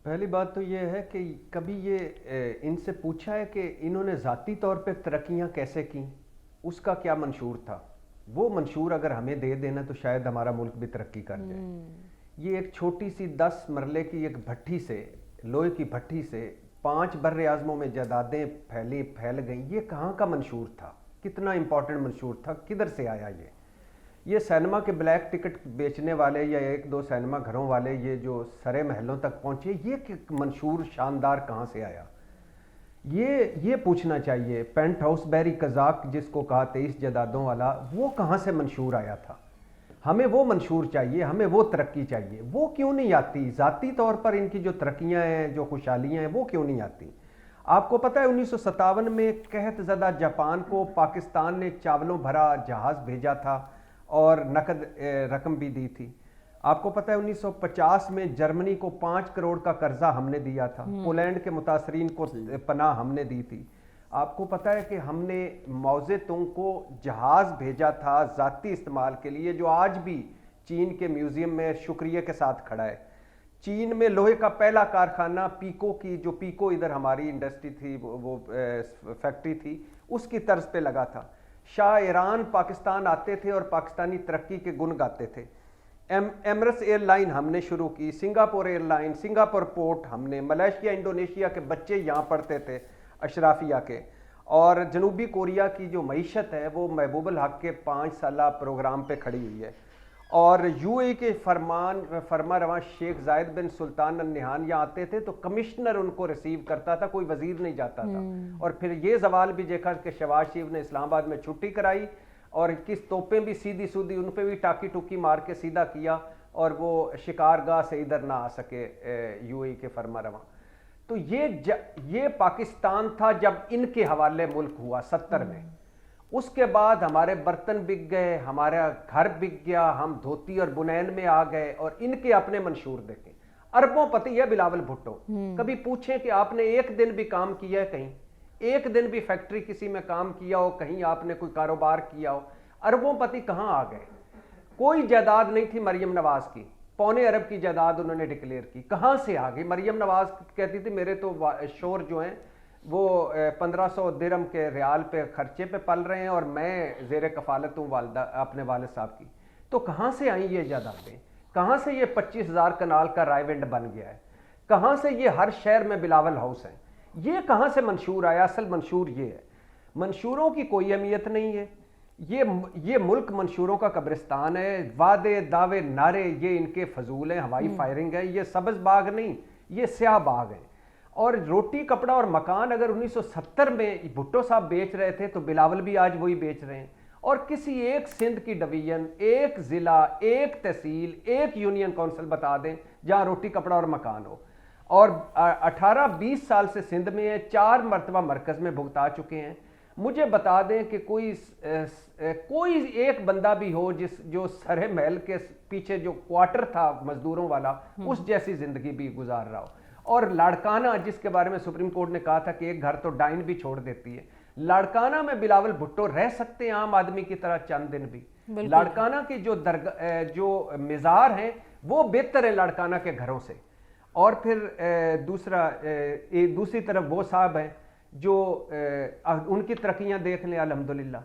پہلی بات تو یہ ہے کہ کبھی یہ ان سے پوچھا ہے کہ انہوں نے ذاتی طور پہ ترقیاں کیسے کیں، اس کا کیا منشور تھا؟ وہ منشور اگر ہمیں دے دینا تو شاید ہمارا ملک بھی ترقی کر جائے۔ یہ ایک چھوٹی سی 10 مرلے کی ایک بھٹی سے، لوہے کی بھٹی سے 5 بر اعظموں میں جائیدادیں پھیل گئیں، یہ کہاں کا منشور تھا؟ کتنا امپورٹنٹ منشور تھا؟ کدھر سے آیا یہ سینما کے بلیک ٹکٹ بیچنے والے یا 1-2 سینما گھروں والے یہ جو سرے محلوں تک پہنچے، یہ منشور شاندار کہاں سے آیا؟ یہ پوچھنا چاہیے۔ پینٹ ہاؤس بیری قزاق جس کو کہا 23 جائیدادوں والا، وہ کہاں سے منشور آیا تھا؟ ہمیں وہ منشور چاہیے، ہمیں وہ ترقی چاہیے۔ وہ کیوں نہیں آتی؟ ذاتی طور پر ان کی جو ترقیاں ہیں، جو خوشحالیاں ہیں، وہ کیوں نہیں آتی؟ آپ کو پتہ ہے 1957 میں قحط زدہ جاپان کو پاکستان نے چاولوں بھرا جہاز بھیجا تھا اور نقد رقم بھی دی تھی۔ آپ کو پتہ ہے 1950 میں جرمنی کو 5 کروڑ کا قرضہ ہم نے دیا تھا، پولینڈ کے متاثرین کو پناہ ہم نے دی تھی۔ آپ کو پتہ ہے کہ ہم نے موزے تونگ کو جہاز بھیجا تھا ذاتی استعمال کے لیے، جو آج بھی چین کے میوزیم میں شکریہ کے ساتھ کھڑا ہے۔ چین میں لوہے کا پہلا کارخانہ پیکو کی، جو پیکو ادھر ہماری انڈسٹری تھی، وہ فیکٹری تھی، اس کی طرز پہ لگا تھا۔ شاہ ایران پاکستان آتے تھے اور پاکستانی ترقی کے گن گاتے تھے۔ ایمرس ایئر لائن ہم نے شروع کی، Singapore airline, Singapore port ہم نے، ملیشیا انڈونیشیا کے بچے یہاں پڑھتے تھے اشرافیہ کے، اور جنوبی کوریا کی جو معیشت ہے وہ محبوب الحق کے 5 سالہ پروگرام پہ کھڑی ہوئی ہے۔ اور یو اے کے فرما رواں شیخ زائد بن سلطان النہان یہاں آتے تھے تو کمشنر ان کو ریسیو کرتا تھا، کوئی وزیر نہیں جاتا تھا۔ اور پھر یہ زوال بھی دیکھا کہ شہباز شریف نے اسلام آباد میں چھٹی کرائی اور کس توپیں بھی سیدھی سودھی ان پہ بھی ٹاکی ٹوکی مار کے سیدھا کیا، اور وہ شکار گاہ سے ادھر نہ آ سکے یو اے کے فرما رواں۔ تو یہ پاکستان تھا جب ان کے حوالے ملک ہوا 70 میں۔ اس کے بعد ہمارے برتن بک گئے، ہمارا گھر بک گیا، ہم دھوتی اور بنین میں آ گئے، اور ان کے اپنے منشور دیکھیں۔ اربوں پتی ہے بلاول بھٹو، کبھی پوچھیں کہ آپ نے ایک دن بھی کام کیا ہے کہیں؟ ایک دن بھی فیکٹری کسی میں کام کیا ہو، کہیں آپ نے کوئی کاروبار کیا ہو؟ اربوں پتی کہاں آ گئے؟ کوئی جائیداد نہیں تھی مریم نواز کی، 1.25 ارب کی جائیداد انہوں نے ڈکلیئر کی، کہاں سے آ گئی؟ مریم نواز کہتی تھی میرے تو شور جو ہیں وہ 1500 درہم کے ریال پہ خرچے پہ پل رہے ہیں اور میں زیر کفالت ہوں والدہ اپنے والد صاحب کی۔ تو کہاں سے آئیں یہ جائیدادیں؟ کہاں سے یہ 25,000 کنال کا رائے ونڈ بن گیا ہے؟ کہاں سے یہ ہر شہر میں بلاول ہاؤس ہیں؟ یہ کہاں سے منشور آیا؟ اصل منشور یہ ہے، منشوروں کی کوئی اہمیت نہیں ہے۔ یہ ملک منشوروں کا قبرستان ہے، وعدے دعوے نعرے یہ ان کے فضول ہیں، ہوائی فائرنگ ہے، یہ سبز باغ نہیں، یہ سیاہ باغ ہے۔ اور روٹی کپڑا اور مکان اگر 1970 میں بھٹو صاحب بیچ رہے تھے تو بلاول بھی آج وہی بیچ رہے ہیں۔ اور کسی ایک سندھ کی ڈویژن، ایک ضلع، ایک تحصیل، ایک یونین کونسل بتا دیں جہاں روٹی کپڑا اور مکان ہو۔ اور 18-20 سال سے سندھ میں ہیں، 4 مرتبہ مرکز میں بھگتا چکے ہیں۔ مجھے بتا دیں کہ کوئی ایک بندہ بھی ہو جو سرے محل کے پیچھے جو کوارٹر تھا مزدوروں والا، اس جیسی زندگی بھی گزار رہا ہو۔ اور لاڑکانہ جس کے بارے میں سپریم کورٹ نے کہا تھا کہ ایک گھر تو ڈائن بھی چھوڑ دیتی ہے، لاڑکانہ میں بلاول بھٹو رہ سکتے ہیں عام آدمی کی طرح چند دن بھی۔ لاڑکانہ کی جو مزار ہیں وہ بہتر ہے لاڑکانہ کے گھروں سے۔ اور پھر دوسری طرف وہ صاحب ہیں جو ان کی ترقیاں دیکھ لیں الحمدللہ،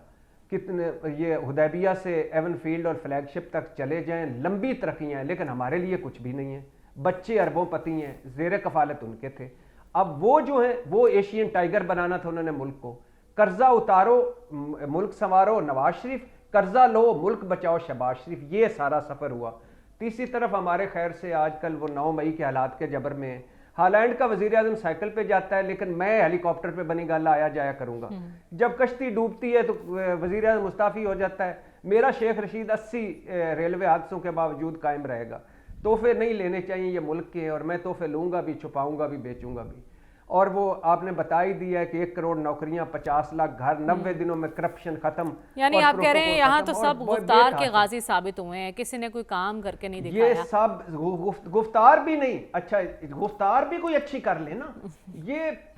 کتنے یہ حدیبیہ سے ایون فیلڈ اور فلیگ شپ تک چلے جائیں، لمبی ترقیاں ہیں، لیکن ہمارے لیے کچھ بھی نہیں ہے۔ بچے اربوں پتی ہیں، زیر کفالت ان کے تھے۔ اب وہ جو ہیں وہ ایشین ٹائیگر بنانا تھا انہوں نے ملک کو۔ قرضہ اتارو ملک سنوارو نواز شریف، قرضہ لو ملک بچاؤ شہباز شریف، یہ سارا سفر ہوا۔ تیسری طرف ہمارے خیر سے آج کل وہ 9 مئی کے حالات کے جبر میں ہیں۔ ہالینڈ کا وزیر اعظم سائیکل پہ جاتا ہے، لیکن میں ہیلی کاپٹر پہ بنی گالا آیا جایا کروں گا۔ جب کشتی ڈوبتی ہے تو وزیر اعظم مستعفی ہو جاتا ہے۔ میرا شیخ رشید 80 ریلوے حادثوں کے باوجود قائم رہے گا۔ تحفے نہیں لینے چاہیے، یہ ملک کے، اور میں تحفے لوں گا بھی، چھپاؤں گا بھی، بیچوں گا بھی۔ اور وہ آپ نے بتا ہی دیا ہے کہ 1 کروڑ نوکریاں، 50 لاکھ گھر، 90 دنوں میں کرپشن ختم۔ یعنی آپ کہہ رہے ہیں یہاں تو سب گفتار کے غازی ثابت ہوئے ہیں، کسی نے کوئی کام کر کے نہیں دکھایا۔ یہ سب گفتار بھی نہیں، اچھا گفتار بھی کوئی اچھی کر لے نا۔ یہ